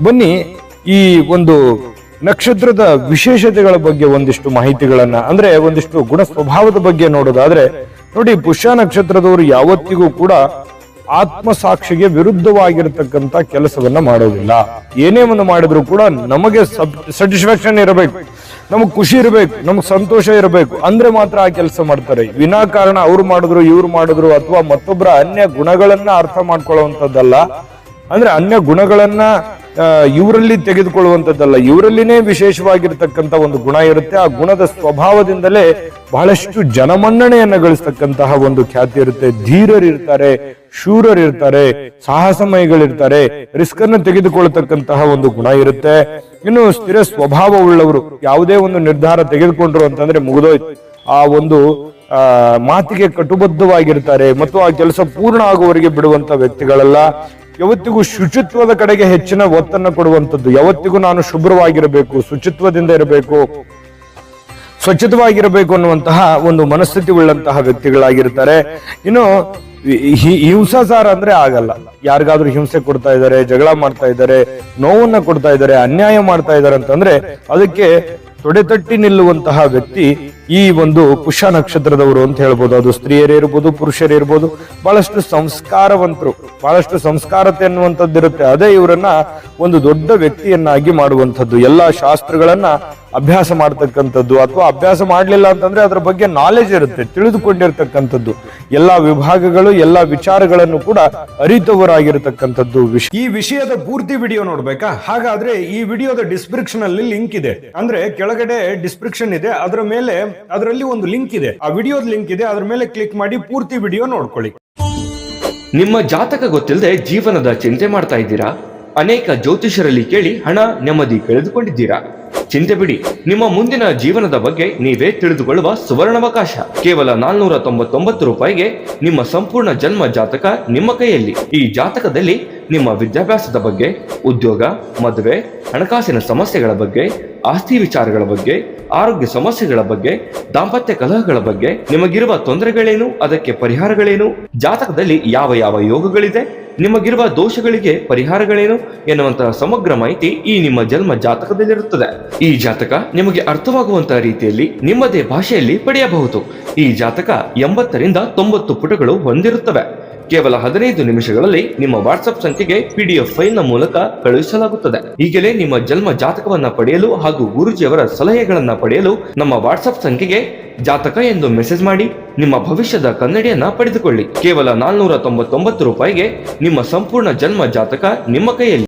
ಬನ್ನಿ ಈ ಒಂದು ನಕ್ಷತ್ರದ ವಿಶೇಷತೆಗಳ ಬಗ್ಗೆ ಒಂದಿಷ್ಟು ಮಾಹಿತಿಗಳನ್ನ, ಅಂದ್ರೆ ಒಂದಿಷ್ಟು ಗುಣ ಸ್ವಭಾವದ ಬಗ್ಗೆ ನೋಡೋದಾದ್ರೆ ನೋಡಿ, ಪುಷ್ಯ ನಕ್ಷತ್ರದವರು ಯಾವತ್ತಿಗೂ ಕೂಡ ಆತ್ಮಸಾಕ್ಷಿಗೆ ವಿರುದ್ಧವಾಗಿರತಕ್ಕಂತ ಕೆಲಸವನ್ನ ಮಾಡೋದಿಲ್ಲ. ಏನೇ ಒಂದು ಮಾಡಿದ್ರು ಕೂಡ ನಮಗೆ ಸ್ಯಾಟಿಸ್ಫ್ಯಾಕ್ಷನ್ ಇರಬೇಕು, ನಮಗ್ ಖುಷಿ ಇರಬೇಕು, ನಮಗ್ ಸಂತೋಷ ಇರಬೇಕು ಅಂದ್ರೆ ಮಾತ್ರ ಆ ಕೆಲಸ ಮಾಡ್ತಾರೆ. ವಿನಾಕಾರಣ ಅವ್ರು ಮಾಡಿದ್ರು ಇವ್ರು ಮಾಡಿದ್ರು ಅಥವಾ ಮತ್ತೊಬ್ಬರ ಅನ್ಯ ಗುಣಗಳನ್ನ ಅರ್ಥ ಮಾಡ್ಕೊಳ್ಳುವಂಥದ್ದಲ್ಲ. ಅಂದ್ರೆ ಅನ್ಯ ಗುಣಗಳನ್ನ ಇವರಲ್ಲಿ ತೆಗೆದುಕೊಳ್ಳುವಂಥದ್ದಲ್ಲ, ಇವರಲ್ಲಿನೇ ವಿಶೇಷವಾಗಿರ್ತಕ್ಕಂಥ ಒಂದು ಗುಣ ಇರುತ್ತೆ. ಆ ಗುಣದ ಸ್ವಭಾವದಿಂದಲೇ ಬಹಳಷ್ಟು ಜನಮನ್ನಣೆಯನ್ನ ಗಳಿಸ್ತಕ್ಕಂತಹ ಒಂದು ಖ್ಯಾತಿ ಇರುತ್ತೆ. ಧೀರರಿರ್ತಾರೆ, ಶೂರರಿರ್ತಾರೆ, ಸಾಹಸಮಯಿಗಳಿರ್ತಾರೆ, ರಿಸ್ಕ್ ಅನ್ನು ತೆಗೆದುಕೊಳ್ಳತಕ್ಕಂತಹ ಒಂದು ಗುಣ ಇರುತ್ತೆ. ಇನ್ನು ಸ್ಥಿರ ಸ್ವಭಾವವುಳ್ಳವರು, ಯಾವುದೇ ಒಂದು ನಿರ್ಧಾರ ತೆಗೆದುಕೊಂಡ್ರು ಅಂತಂದ್ರೆ ಮುಗಿದೋಯ್ತು. ಆ ಒಂದು ಮಾತಿಗೆ ಕಟುಬದ್ಧವಾಗಿರ್ತಾರೆ ಮತ್ತು ಆ ಕೆಲಸ ಪೂರ್ಣ ಆಗುವವರೆಗೆ ಬಿಡುವಂತ ವ್ಯಕ್ತಿಗಳಲ್ಲ. ಯಾವತ್ತಿಗೂ ಶುಚಿತ್ವದ ಕಡೆಗೆ ಹೆಚ್ಚಿನ ಒತ್ತನ್ನು ಕೊಡುವಂಥದ್ದು. ಯಾವತ್ತಿಗೂ ನಾನು ಶುಭ್ರವಾಗಿರಬೇಕು, ಶುಚಿತ್ವದಿಂದ ಇರಬೇಕು, ಸ್ವಚ್ಛತವಾಗಿರಬೇಕು ಅನ್ನುವಂತಹ ಒಂದು ಮನಸ್ಥಿತಿ ಉಳ್ಳಂತಹ ವ್ಯಕ್ತಿಗಳಾಗಿರ್ತಾರೆ. ಇನ್ನು ಹಿಂಸಾಚಾರ ಅಂದ್ರೆ ಆಗಲ್ಲ. ಯಾರಿಗಾದ್ರೂ ಹಿಂಸೆ ಕೊಡ್ತಾ ಇದ್ದಾರೆ, ಜಗಳ ಮಾಡ್ತಾ ಇದ್ದಾರೆ, ನೋವನ್ನ ಕೊಡ್ತಾ ಇದ್ದಾರೆ, ಅನ್ಯಾಯ ಮಾಡ್ತಾ ಇದ್ದಾರೆ ಅಂತಂದ್ರೆ ಅದಕ್ಕೆ ತೊಡೆತಟ್ಟಿ ನಿಲ್ಲುವಂತಹ ವ್ಯಕ್ತಿ ಈ ಒಂದು ಪುಷ್ಯ ನಕ್ಷತ್ರದವರು ಅಂತ ಹೇಳ್ಬೋದು. ಅದು ಸ್ತ್ರೀಯರೇ ಇರ್ಬೋದು, ಪುರುಷರೇ ಇರ್ಬೋದು. ಬಹಳಷ್ಟು ಸಂಸ್ಕಾರವಂತರು, ಬಹಳಷ್ಟು ಸಂಸ್ಕಾರತೆ ಅನ್ನುವಂಥದ್ದಿರುತ್ತೆ. ಅದೇ ಇವರನ್ನ ಒಂದು ದೊಡ್ಡ ವ್ಯಕ್ತಿಯನ್ನಾಗಿ ಮಾಡುವಂಥದ್ದು. ಎಲ್ಲಾ ಶಾಸ್ತ್ರಗಳನ್ನ ಅಭ್ಯಾಸ ಮಾಡ್ತಕ್ಕಂಥದ್ದು, ಅಥವಾ ಅಭ್ಯಾಸ ಮಾಡ್ಲಿಲ್ಲ ಅಂತಂದ್ರೆ ಅದ್ರ ಬಗ್ಗೆ ನಾಲೆಜ್ ಇರುತ್ತೆ, ತಿಳಿದುಕೊಂಡಿರ್ತಕ್ಕಂಥದ್ದು. ಎಲ್ಲಾ ವಿಭಾಗಗಳು, ಎಲ್ಲಾ ವಿಚಾರಗಳನ್ನು ಕೂಡ ಅರಿತವರಾಗಿರತಕ್ಕಂಥದ್ದು. ಈ ವಿಷಯದ ಪೂರ್ತಿ ವಿಡಿಯೋ ನೋಡ್ಬೇಕಾ? ಹಾಗಾದ್ರೆ ಈ ವಿಡಿಯೋದ ಡಿಸ್ಕ್ರಿಪ್ಷನ್ ಅಲ್ಲಿ ಲಿಂಕ್ ಇದೆ, ಅಂದ್ರೆ ಕೆಳಗಡೆ ಡಿಸ್ಕ್ರಿಪ್ಷನ್ ಇದೆ, ಅದರ ಮೇಲೆ ಅದರಲ್ಲಿ ಒಂದು ಲಿಂಕ್ ಇದೆ, ಆ ವಿಡಿಯೋದ ಲಿಂಕ್ ಇದೆ, ಅದ್ರ ಮೇಲೆ ಕ್ಲಿಕ್ ಮಾಡಿ ಪೂರ್ತಿ ವಿಡಿಯೋ ನೋಡ್ಕೊಳ್ಳಿ. ನಿಮ್ಮ ಜಾತಕ ಗೊತ್ತಿಲ್ಲದೆ ಜೀವನದ ಚಿಂತೆ ಮಾಡ್ತಾ ಇದ್ದೀರಾ? ಅನೇಕ ಜ್ಯೋತಿಷರಲ್ಲಿ ಕೇಳಿ ಹಣ ನೆಮ್ಮದಿ ಕಳೆದುಕೊಂಡಿದ್ದೀರಾ? ಚಿಂತೆ ಬಿಡಿ, ನಿಮ್ಮ ಮುಂದಿನ ಜೀವನದ ಬಗ್ಗೆ ನೀವೇ ತಿಳಿದುಕೊಳ್ಳುವ ಸುವರ್ಣಾವಕಾಶ. ಕೇವಲ 499 ರೂಪಾಯಿಗೆ ನಿಮ್ಮ ಸಂಪೂರ್ಣ ಜನ್ಮ ಜಾತಕ ನಿಮ್ಮ ಕೈಯಲ್ಲಿ. ಈ ಜಾತಕದಲ್ಲಿ ನಿಮ್ಮ ವಿದ್ಯಾಭ್ಯಾಸದ ಬಗ್ಗೆ, ಉದ್ಯೋಗ, ಮದುವೆ, ಹಣಕಾಸಿನ ಸಮಸ್ಯೆಗಳ ಬಗ್ಗೆ, ಆಸ್ತಿ ವಿಚಾರಗಳ ಬಗ್ಗೆ, ಆರೋಗ್ಯ ಸಮಸ್ಯೆಗಳ ಬಗ್ಗೆ, ದಾಂಪತ್ಯ ಕಲಹಗಳ ಬಗ್ಗೆ, ನಿಮಗಿರುವ ತೊಂದರೆಗಳೇನು, ಅದಕ್ಕೆ ಪರಿಹಾರಗಳೇನು, ಜಾತಕದಲ್ಲಿ ಯಾವ ಯಾವ ಯೋಗಗಳಿದೆ, ನಿಮಗಿರುವ ದೋಷಗಳಿಗೆ ಪರಿಹಾರಗಳೇನು ಎನ್ನುವಂತಹ ಸಮಗ್ರ ಮಾಹಿತಿ ಈ ನಿಮ್ಮ ಜನ್ಮ ಜಾತಕದಲ್ಲಿರುತ್ತದೆ. ಈ ಜಾತಕ ನಿಮಗೆ ಅರ್ಥವಾಗುವಂತಹ ರೀತಿಯಲ್ಲಿ ನಿಮ್ಮದೇ ಭಾಷೆಯಲ್ಲಿ ಪಡೆಯಬಹುದು. ಈ ಜಾತಕ 80ರಿಂದ 90 ಪುಟಗಳು ಹೊಂದಿರುತ್ತವೆ. ಕೇವಲ 15 ನಿಮಿಷಗಳಲ್ಲಿ ನಿಮ್ಮ ವಾಟ್ಸ್ಆಪ್ ಸಂಖ್ಯೆಗೆ PDF ಫೈಲ್ ನ ಮೂಲಕ ಕಳುಹಿಸಲಾಗುತ್ತದೆ. ಈಗಲೇ ನಿಮ್ಮ ಜನ್ಮ ಜಾತಕವನ್ನ ಪಡೆಯಲು ಹಾಗೂ ಗುರುಜಿಯವರ ಸಲಹೆಗಳನ್ನ ಪಡೆಯಲು ನಮ್ಮ ವಾಟ್ಸ್ಆಪ್ ಸಂಖ್ಯೆಗೆ ಜಾತಕ ಎಂದು ಮೆಸೇಜ್ ಮಾಡಿ ನಿಮ್ಮ ಭವಿಷ್ಯದ ಕನ್ನಡಿಯನ್ನ ಪಡೆದುಕೊಳ್ಳಿ. ಕೇವಲ 499 ರೂಪಾಯಿಗೆ ನಿಮ್ಮ ಸಂಪೂರ್ಣ ಜನ್ಮ ಜಾತಕ ನಿಮ್ಮ ಕೈಯಲ್ಲಿ.